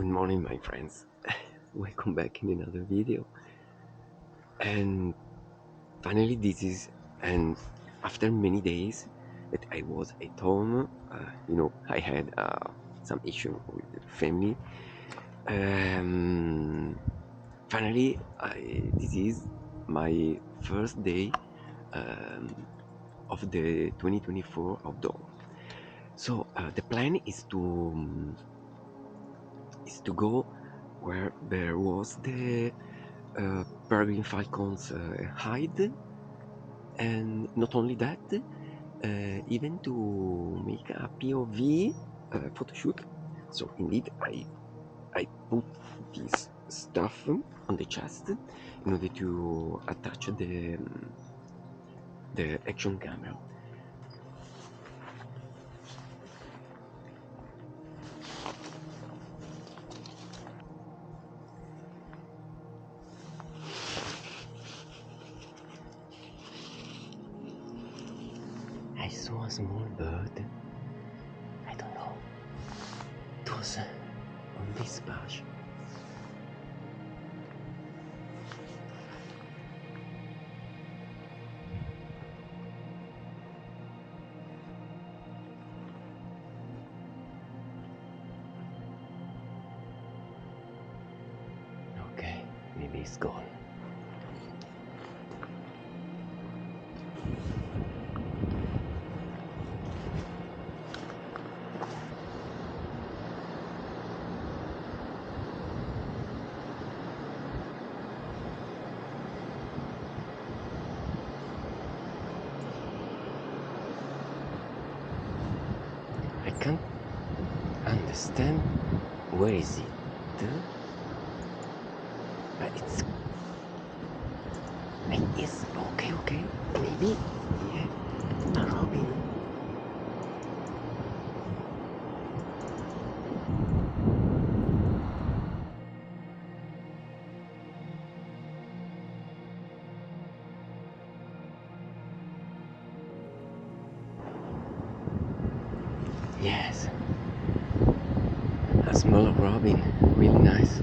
Good morning, my friends. Welcome back in another video. And finally, and after many days that I was at home, I had some issue with the family. Finally, this is my first day of the 2024 outdoor. So the plan is to go where there was the peregrine falcons hide, and not only that, even to make a POV photo shoot. So indeed, I put this stuff on the chest in order to attach the action camera. I saw a small bird. I don't know. It was on this bush. Okay, maybe it's gone. I can't understand where is it. But it's okay. Maybe, yeah, a robin. Yes, a small robin, really nice.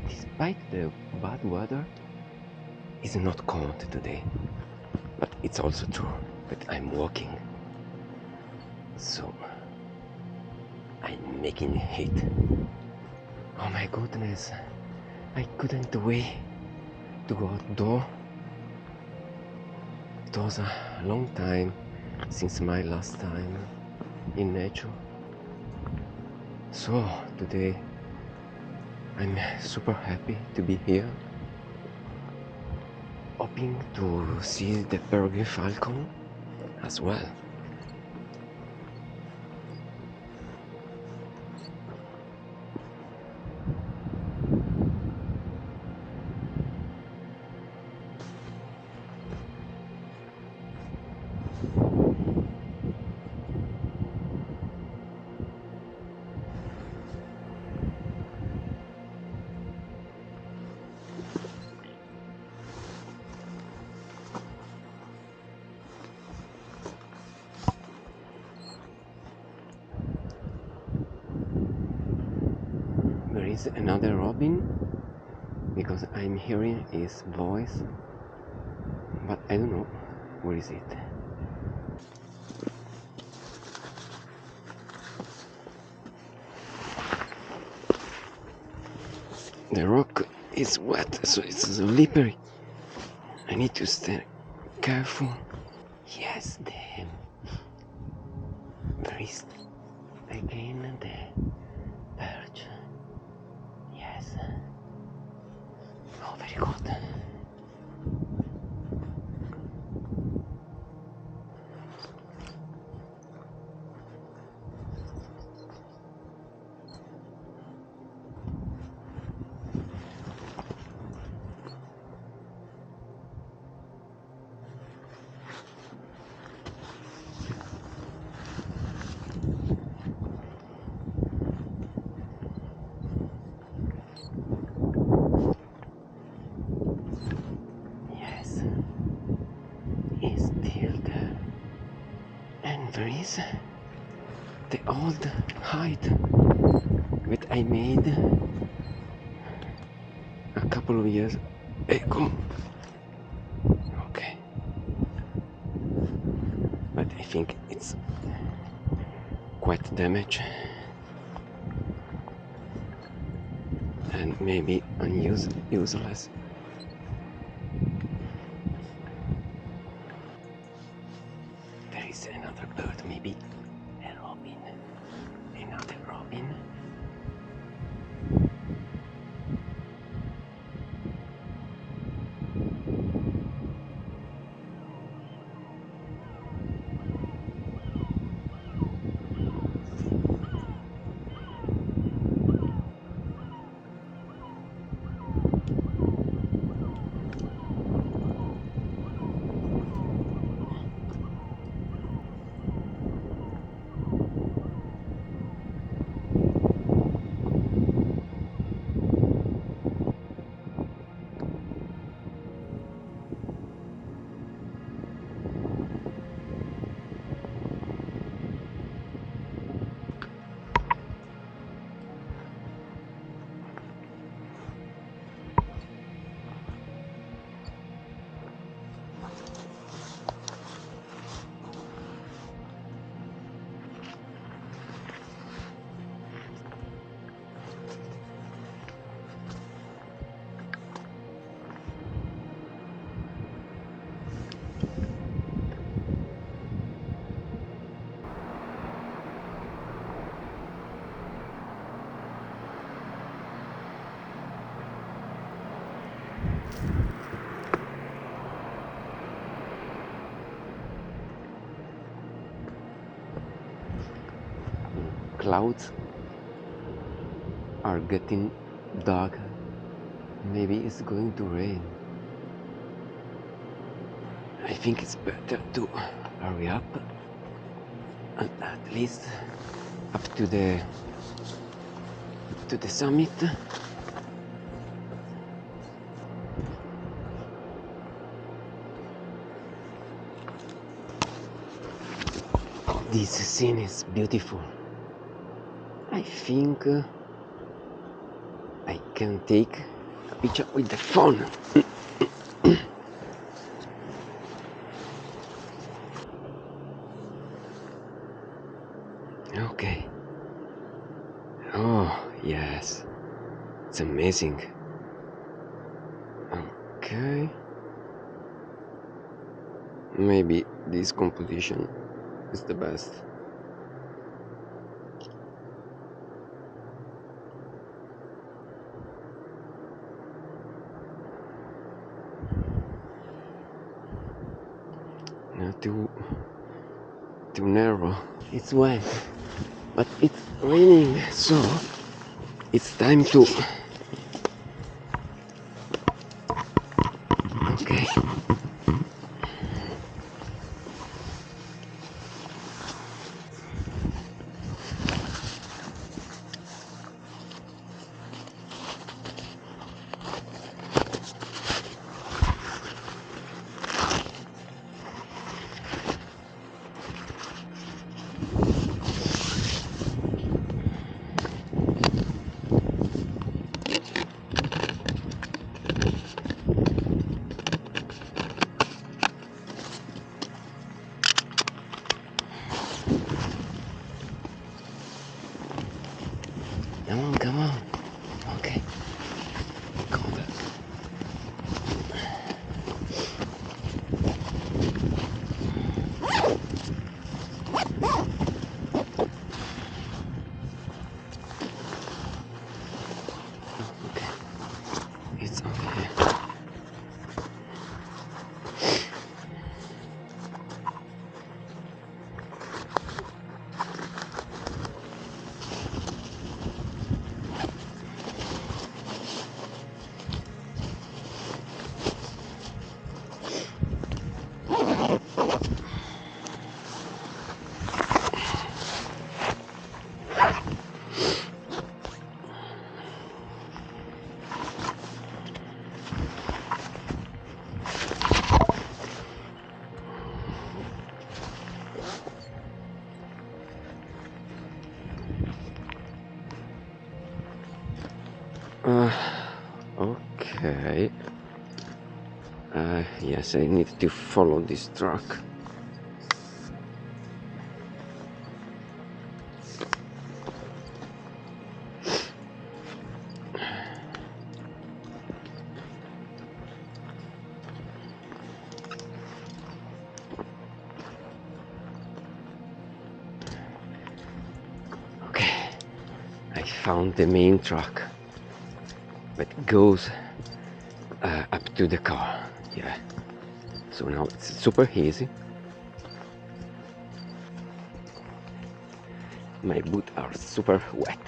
Despite the bad weather, it's not cold today, but it's also true that I'm walking, so I'm making heat. Oh my goodness, I couldn't wait to go outdoor. It was a long time since my last time in nature. So today I'm super happy to be here, hoping to see the peregrine falcon as well. There is another robin because I'm hearing his voice, but I don't know where is it. The rock is wet, so it's slippery. I need to stay careful. Yes, there is again the perch. Yes. Oh, very good. there is the old hide that I made a couple of years ago. Okay, but I think it's quite damaged and maybe useless. There is another bird, maybe a robin, another robin. Clouds are getting dark. Maybe it's going to rain. I think it's better to hurry up and at least up to the summit. This scene is beautiful. I think I can take a picture with the phone. Okay. Oh, yes. It's amazing. Okay. Maybe this composition is the best. Not too narrow. It's wet, but it's raining, so it's time to. Okay. Okay. Yes, I need to follow this truck. Okay, I found the main truck that goes up to the car. Yeah. So now it's super easy. My boots are super wet.